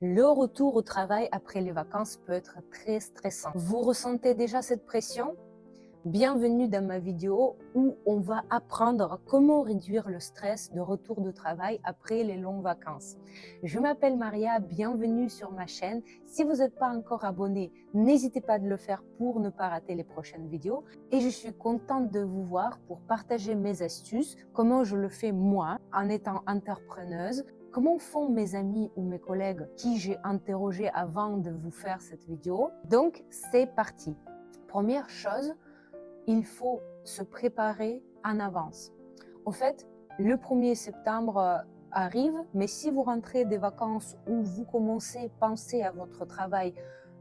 Le retour au travail après les vacances peut être très stressant. Vous ressentez déjà cette pression? Bienvenue dans ma vidéo où on va apprendre comment réduire le stress de retour de travail après les longues vacances. Je m'appelle Maria, bienvenue sur ma chaîne. Si vous n'êtes pas encore abonné, n'hésitez pas de le faire pour ne pas rater les prochaines vidéos. Et je suis contente de vous voir pour partager mes astuces, comment je le fais moi en étant entrepreneuse. Comment font mes amis ou mes collègues qui j'ai interrogé avant de vous faire cette vidéo? Donc, c'est parti. Première chose, il faut se préparer en avance. En fait, le 1er septembre arrive, mais si vous rentrez des vacances où vous commencez à penser à votre travail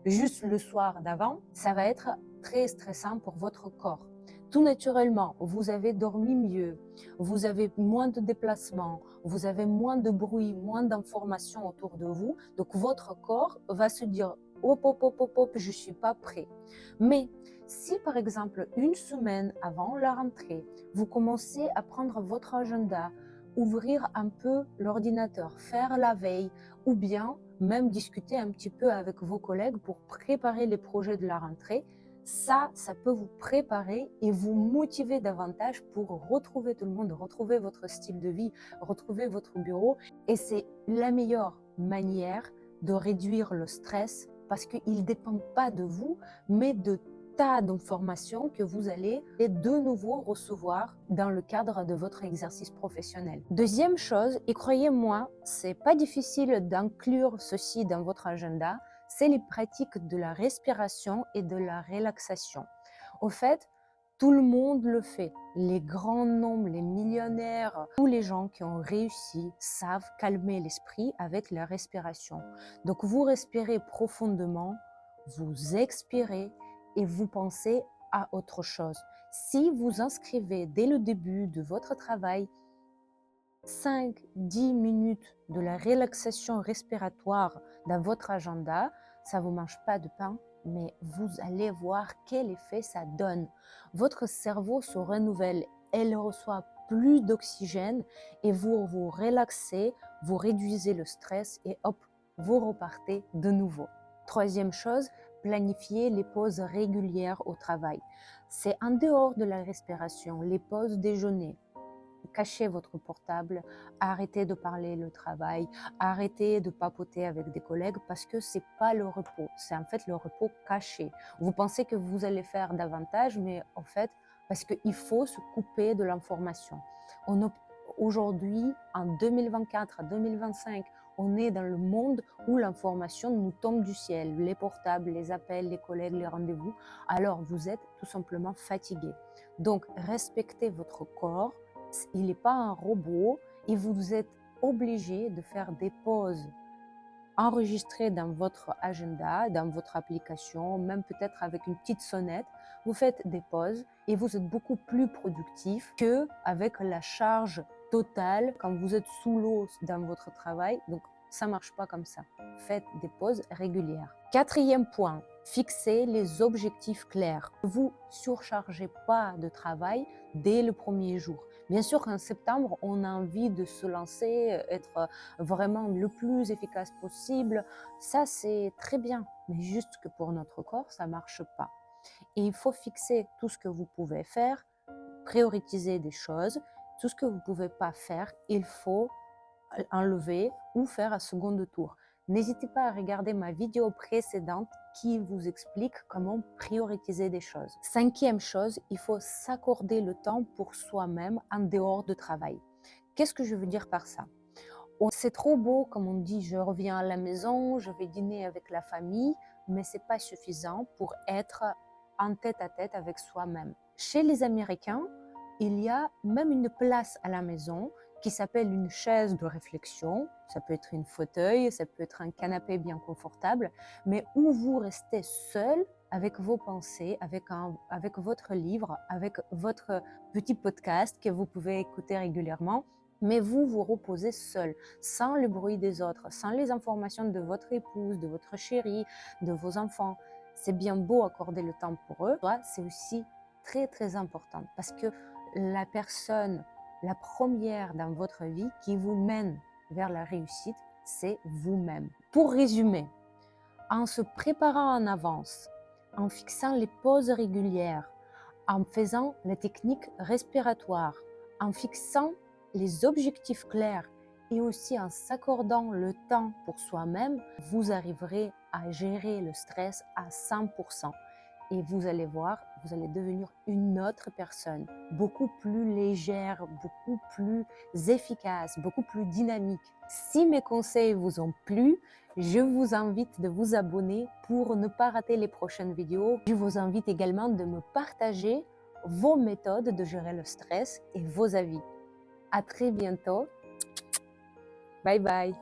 juste le soir d'avant, ça va être très stressant pour votre corps. Tout naturellement, vous avez dormi mieux, vous avez moins de déplacements, vous avez moins de bruit, moins d'informations autour de vous. Donc votre corps va se dire hop, hop, hop, hop, hop, je ne suis pas prêt. Mais si par exemple une semaine avant la rentrée, vous commencez à prendre votre agenda, ouvrir un peu l'ordinateur, faire la veille ou bien même discuter un petit peu avec vos collègues pour préparer les projets de la rentrée, ça peut vous préparer et vous motiver davantage pour retrouver tout le monde, retrouver votre style de vie, retrouver votre bureau. Et c'est la meilleure manière de réduire le stress parce qu'il ne dépend pas de vous, mais de tas d'informations que vous allez de nouveau recevoir dans le cadre de votre exercice professionnel. Deuxième chose, et croyez-moi, c'est pas difficile d'inclure ceci dans votre agenda, c'est les pratiques de la respiration et de la relaxation. Au fait, tout le monde le fait. Les grands noms, les millionnaires, tous les gens qui ont réussi savent calmer l'esprit avec la respiration. Donc vous respirez profondément, vous expirez et vous pensez à autre chose. Si vous inscrivez dès le début de votre travail 5-10 minutes de la relaxation respiratoire dans votre agenda, ça ne vous mange pas de pain, mais vous allez voir quel effet ça donne. Votre cerveau se renouvelle, elle reçoit plus d'oxygène et vous vous relaxez, vous réduisez le stress et hop, vous repartez de nouveau. Troisième chose, planifier les pauses régulières au travail. C'est en dehors de la respiration, les pauses déjeuner. Cachez votre portable, arrêtez de parler le travail, arrêtez de papoter avec des collègues parce que c'est pas le repos, c'est en fait le repos caché. Vous pensez que vous allez faire davantage, mais en fait, parce qu'il faut se couper de l'information. Aujourd'hui, en 2024, 2025, on est dans le monde où l'information nous tombe du ciel, les portables, les appels, les collègues, les rendez-vous. Alors, vous êtes tout simplement fatigué. Donc, respectez votre corps. Il n'est pas un robot et vous êtes obligé de faire des pauses enregistrées dans votre agenda, dans votre application, même peut-être avec une petite sonnette. Vous faites des pauses et vous êtes beaucoup plus productif qu'avec la charge totale quand vous êtes sous l'eau dans votre travail. Donc, ça ne marche pas comme ça. Faites des pauses régulières. Quatrième point, fixez les objectifs clairs. Ne vous surchargez pas de travail dès le premier jour. Bien sûr qu'en septembre, on a envie de se lancer, être vraiment le plus efficace possible. Ça, c'est très bien, mais juste que pour notre corps, ça ne marche pas. Et il faut fixer tout ce que vous pouvez faire, prioriser des choses. Tout ce que vous ne pouvez pas faire, il faut enlever ou faire un second tour. N'hésitez pas à regarder ma vidéo précédente qui vous explique comment prioriser des choses. Cinquième chose, il faut s'accorder le temps pour soi-même en dehors de travail. Qu'est-ce que je veux dire par ça? C'est trop beau, comme on dit, je reviens à la maison, je vais dîner avec la famille, mais ce n'est pas suffisant pour être en tête-à-tête avec soi-même. Chez les Américains, il y a même une place à la maison qui s'appelle une chaise de réflexion. Ça peut être un fauteuil, ça peut être un canapé bien confortable, mais où vous restez seul avec vos pensées, avec votre livre, avec votre petit podcast que vous pouvez écouter régulièrement. Mais vous vous reposez seul, sans le bruit des autres, sans les informations de votre épouse, de votre chérie, de vos enfants. C'est bien beau accorder le temps pour eux. C'est aussi très très important parce que la personne, la première dans votre vie qui vous mène vers la réussite, c'est vous-même. Pour résumer, en se préparant en avance, en fixant les pauses régulières, en faisant les techniques respiratoires, en fixant les objectifs clairs et aussi en s'accordant le temps pour soi-même, vous arriverez à gérer le stress à 100%. Et vous allez voir, vous allez devenir une autre personne, beaucoup plus légère, beaucoup plus efficace, beaucoup plus dynamique. Si mes conseils vous ont plu, je vous invite de vous abonner pour ne pas rater les prochaines vidéos. Je vous invite également de me partager vos méthodes de gérer le stress et vos avis. À très bientôt. Bye bye.